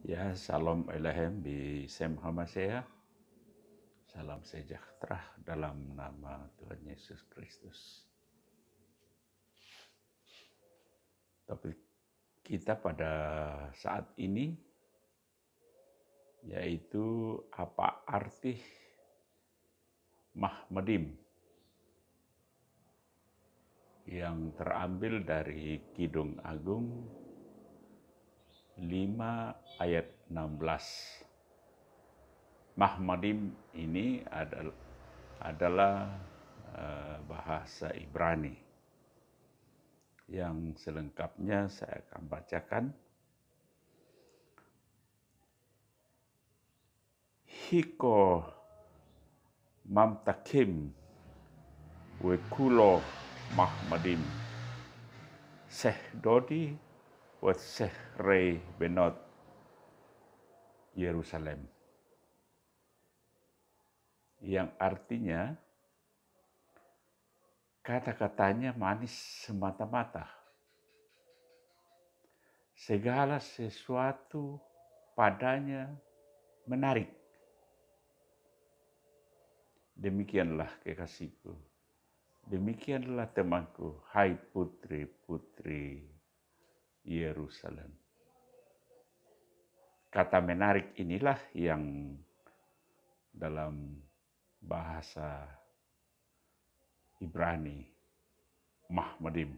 Ya, Shalom Elohim Bisem Hamasea. Salam sejahtera dalam nama Tuhan Yesus Kristus. Topik kita pada saat ini yaitu apa arti Mahmadim yang terambil dari Kidung Agung 5 ayat 16. Mahmadim ini adalah bahasa Ibrani. Yang selengkapnya saya akan bacakan. Hiko mamtakim wekulo Mahmadim seh dodi wat seh rei benot Yerusalem. Yang artinya kata-katanya manis semata-mata. Segala sesuatu padanya menarik. Demikianlah kekasihku. Demikianlah temanku, hai putri-putri Yerusalem. Kata menarik inilah yang dalam bahasa Ibrani, Mahmadim.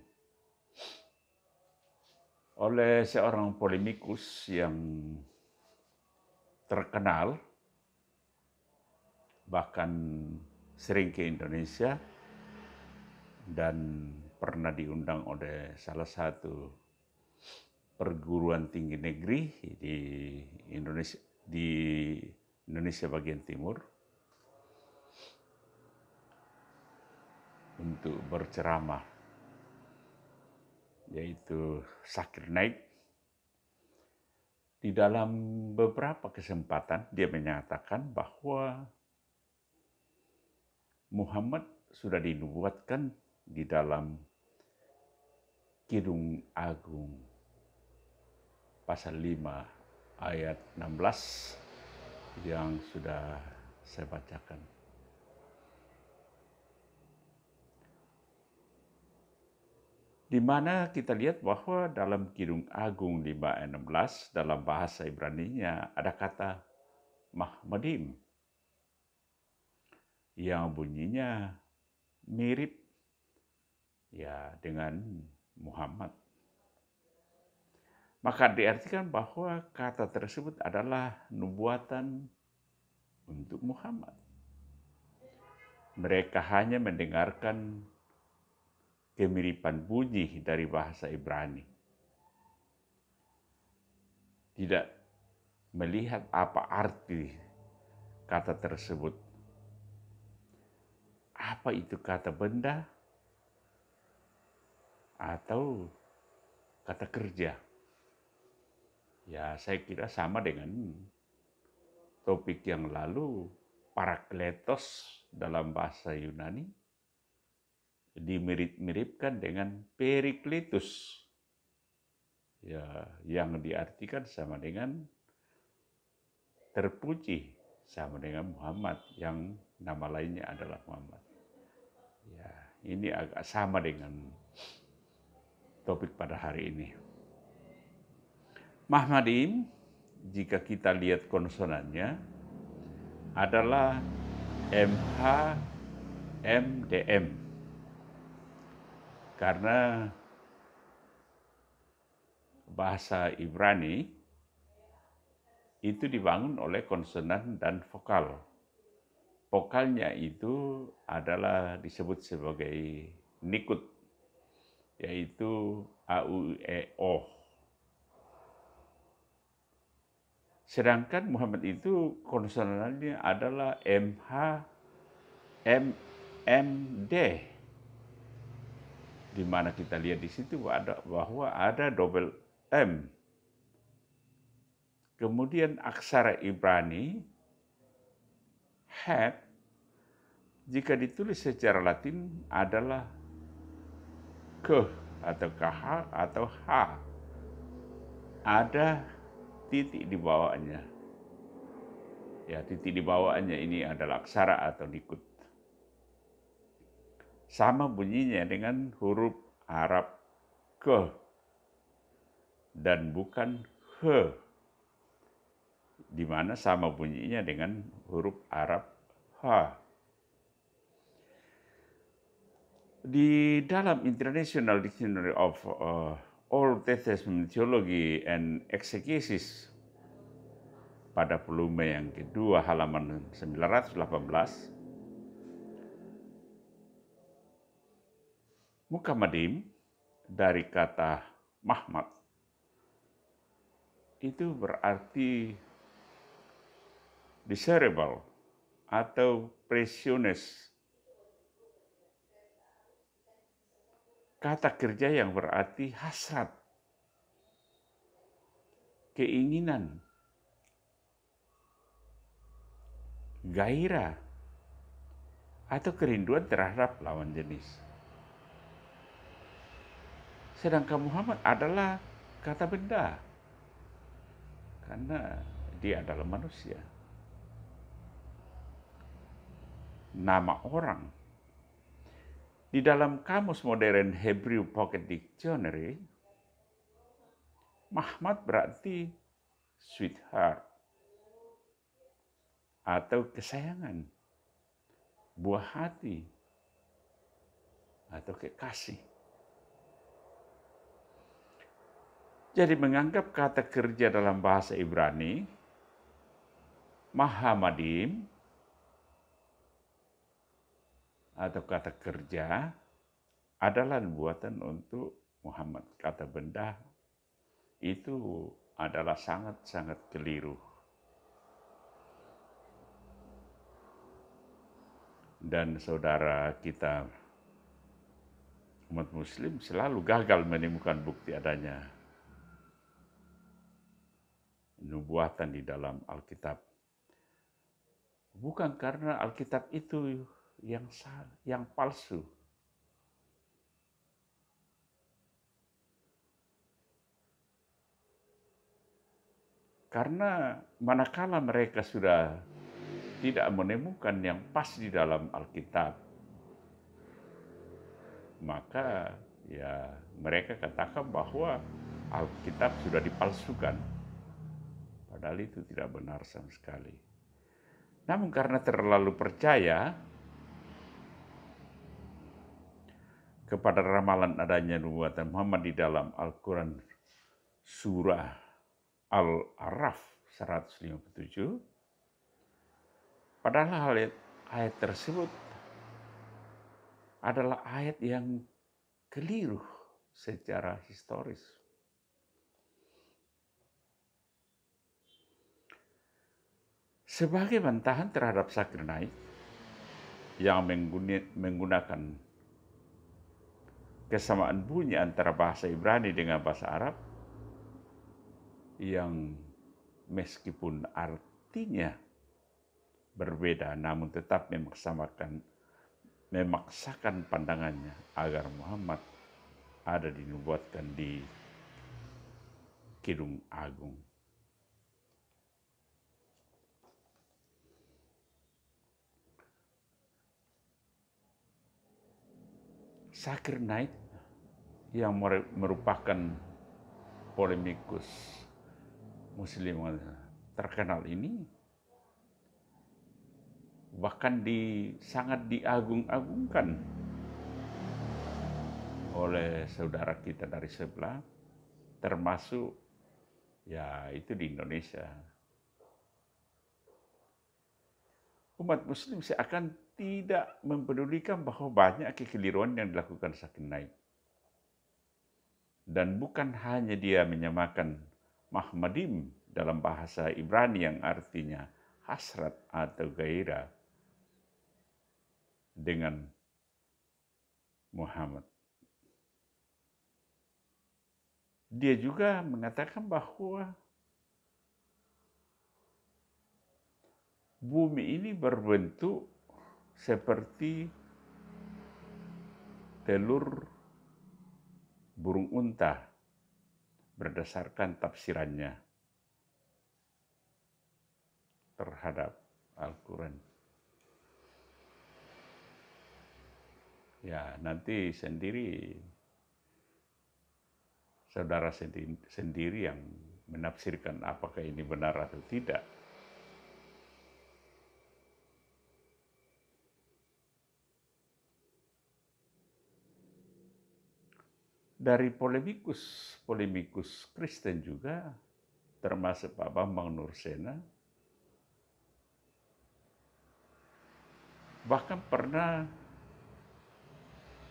Oleh seorang polemikus yang terkenal, bahkan sering ke Indonesia dan pernah diundang oleh salah satu perguruan tinggi negeri di Indonesia bagian timur untuk berceramah, yaitu Zakir Naik. Di dalam beberapa kesempatan dia menyatakan bahwa Muhammad sudah dinubuatkan di dalam Kidung Agung pasal 5 ayat 16 yang sudah saya bacakan. Di mana kita lihat bahwa dalam Kidung Agung 5 ayat 16 dalam bahasa Ibraninya ada kata Mahmadim yang bunyinya mirip ya dengan Muhammad. Maka diartikan bahwa kata tersebut adalah nubuatan untuk Muhammad. Mereka hanya mendengarkan kemiripan bunyi dari bahasa Ibrani. Tidak melihat apa arti kata tersebut. Apa itu kata benda atau kata kerja? Ya, saya kira sama dengan topik yang lalu, parakletos dalam bahasa Yunani dimirip-miripkan dengan perikletus. Ya, yang diartikan sama dengan terpuji, sama dengan Muhammad yang nama lainnya adalah Muhammad. Ya, ini agak sama dengan topik pada hari ini. Mahmadim, jika kita lihat konsonannya, adalah MHMDM. Karena bahasa Ibrani itu dibangun oleh konsonan dan vokal. Vokalnya itu adalah disebut sebagai nikut, yaitu A, U, E, O. Sedangkan Muhammad itu konsonannya adalah MH, M, M, D. Di mana kita lihat di situ bahwa ada double M. Kemudian aksara Ibrani, Het, jika ditulis secara Latin adalah ke atau KH atau H. Ada titik di bawahnya. Ya, titik di bawahnya ini adalah aksara atau nikut. Sama bunyinya dengan huruf Arab ke dan bukan he, di mana sama bunyinya dengan huruf Arab ha. Di dalam International Dictionary of Old Testament Theology and Exegesis pada volume yang kedua halaman 918, Mukamadim dari kata Mahmad itu berarti desirable atau precious. Kata kerja yang berarti hasrat, keinginan, gairah, atau kerinduan terhadap lawan jenis. Sedangkan Muhammad adalah kata benda, karena dia adalah manusia. Nama orang. Di dalam Kamus Modern Hebrew Pocket Dictionary, Mahmad berarti sweetheart atau kesayangan, buah hati, atau kekasih. Jadi menganggap kata kerja dalam bahasa Ibrani, Mahamadim, atau kata kerja adalah buatan untuk Muhammad. Kata benda itu adalah sangat-sangat keliru. Dan saudara kita umat muslim selalu gagal menemukan bukti adanya nubuatan di dalam Alkitab. Bukan karena Alkitab itu yang palsu. Karena manakala mereka sudah tidak menemukan yang pas di dalam Alkitab, maka ya mereka katakan bahwa Alkitab sudah dipalsukan. Padahal itu tidak benar sama sekali. Namun karena terlalu percaya kepada ramalan adanya nubuatan Muhammad di dalam Al-Quran surah Al-Araf 157, padahal ayat tersebut adalah ayat yang keliru secara historis. Sebagai bantahan terhadap Zakir Naik yang menggunakan kesamaan bunyi antara bahasa Ibrani dengan bahasa Arab yang meskipun artinya berbeda namun tetap memaksakan pandangannya agar Muhammad ada dinubuatkan di Kidung Agung. Zakir Naik yang merupakan polemikus muslim terkenal ini bahkan sangat diagung-agungkan oleh saudara kita dari sebelah, termasuk ya itu di Indonesia. Umat muslim seakan tidak mempedulikan bahwa banyak kekeliruan yang dilakukan Zakir Naik. Dan bukan hanya dia menyamakan Mahmadim dalam bahasa Ibrani yang artinya hasrat atau gairah dengan Muhammad. Dia juga mengatakan bahwa bumi ini berbentuk seperti telur burung unta berdasarkan tafsirannya. terhadap Al-Quran. Ya, nanti saudara sendiri yang menafsirkan apakah ini benar atau tidak. Dari polemikus Kristen juga, termasuk Pak Bambang Nursena, bahkan pernah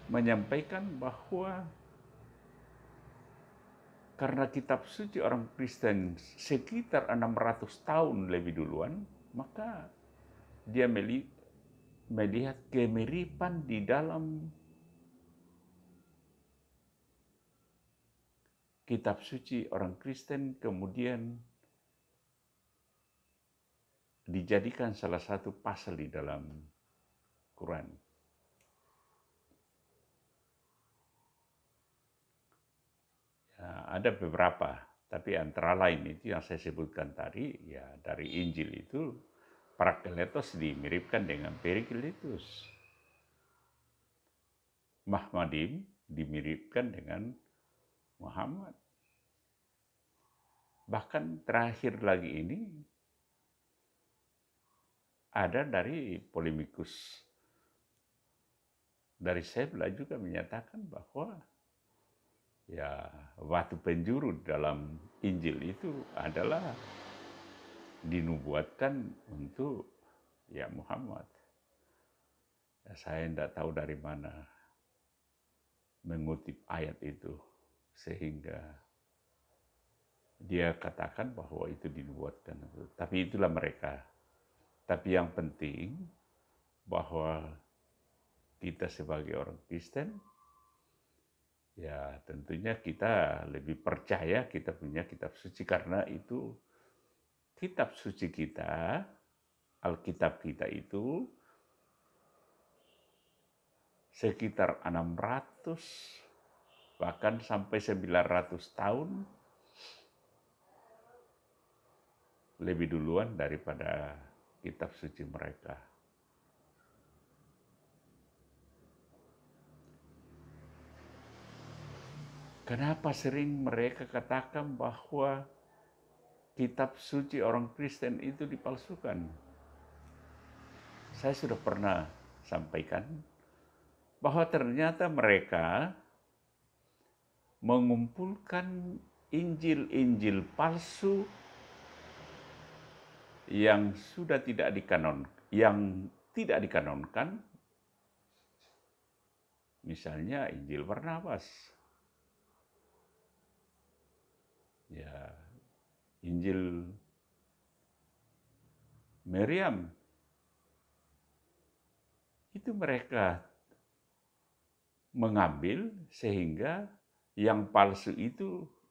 menyampaikan bahwa karena kitab suci orang Kristen sekitar 600 tahun lebih duluan, maka dia melihat kemiripan di dalam kitab suci orang Kristen kemudian dijadikan salah satu pasal di dalam Quran. Ya, ada beberapa, tapi antara lain itu yang saya sebutkan tadi, ya dari Injil itu Parakletos dimiripkan dengan Perikletus. Mahmadim dimiripkan dengan Muhammad. Bahkan terakhir lagi ini ada dari polemikus dari Sebla juga menyatakan bahwa ya batu penjuru dalam Injil itu adalah dinubuatkan untuk ya Muhammad. Ya, saya tidak tahu dari mana mengutip ayat itu sehingga dia katakan bahwa itu dinubuatkan. Tapi itulah mereka. Tapi yang penting bahwa kita sebagai orang Kristen, ya tentunya kita lebih percaya kita punya kitab suci karena itu kitab suci kita, Alkitab kita itu sekitar 600 bahkan sampai 900 tahun lebih duluan daripada kitab suci mereka. Kenapa sering mereka katakan bahwa kitab suci orang Kristen itu dipalsukan? Saya sudah pernah sampaikan bahwa ternyata mereka mengumpulkan Injil-Injil palsu yang sudah tidak dikanonkan, misalnya Injil Barnabas, ya Injil Miriam, itu mereka mengambil sehingga yang palsu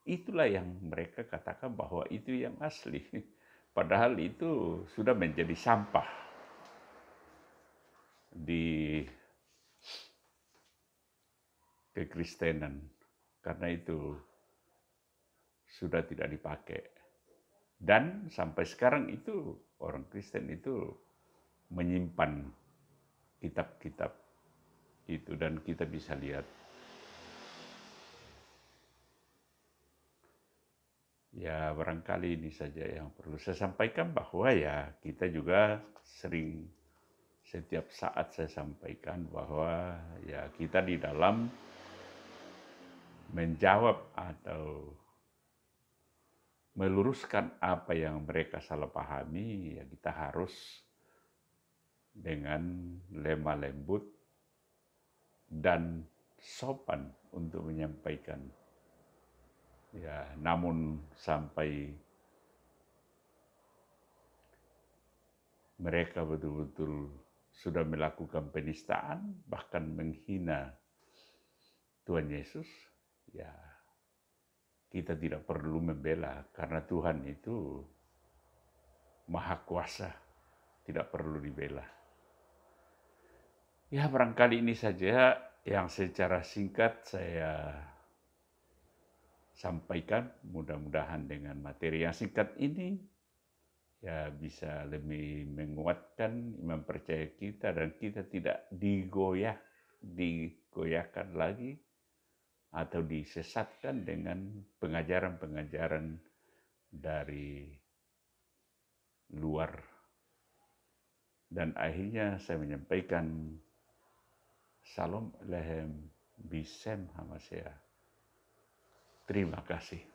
itulah yang mereka katakan bahwa itu yang asli. Padahal itu sudah menjadi sampah di kekristenan karena itu sudah tidak dipakai. Dan sampai sekarang itu orang Kristen itu menyimpan kitab-kitab itu dan kita bisa lihat. Ya barangkali ini saja yang perlu saya sampaikan bahwa ya kita juga sering setiap saat saya sampaikan bahwa ya kita di dalam menjawab atau meluruskan apa yang mereka salah pahami, ya kita harus dengan lemah lembut dan sopan untuk menyampaikan. Ya, namun sampai mereka betul-betul sudah melakukan penistaan, bahkan menghina Tuhan Yesus, ya kita tidak perlu membela karena Tuhan itu Maha Kuasa, tidak perlu dibela. Ya barangkali ini saja yang secara singkat saya sampaikan, mudah-mudahan dengan materi yang singkat ini ya bisa lebih menguatkan iman percaya kita dan kita tidak digoyahkan lagi atau disesatkan dengan pengajaran-pengajaran dari luar. Dan akhirnya saya menyampaikan Salam Lehem Bisem Hamasya. Terima kasih.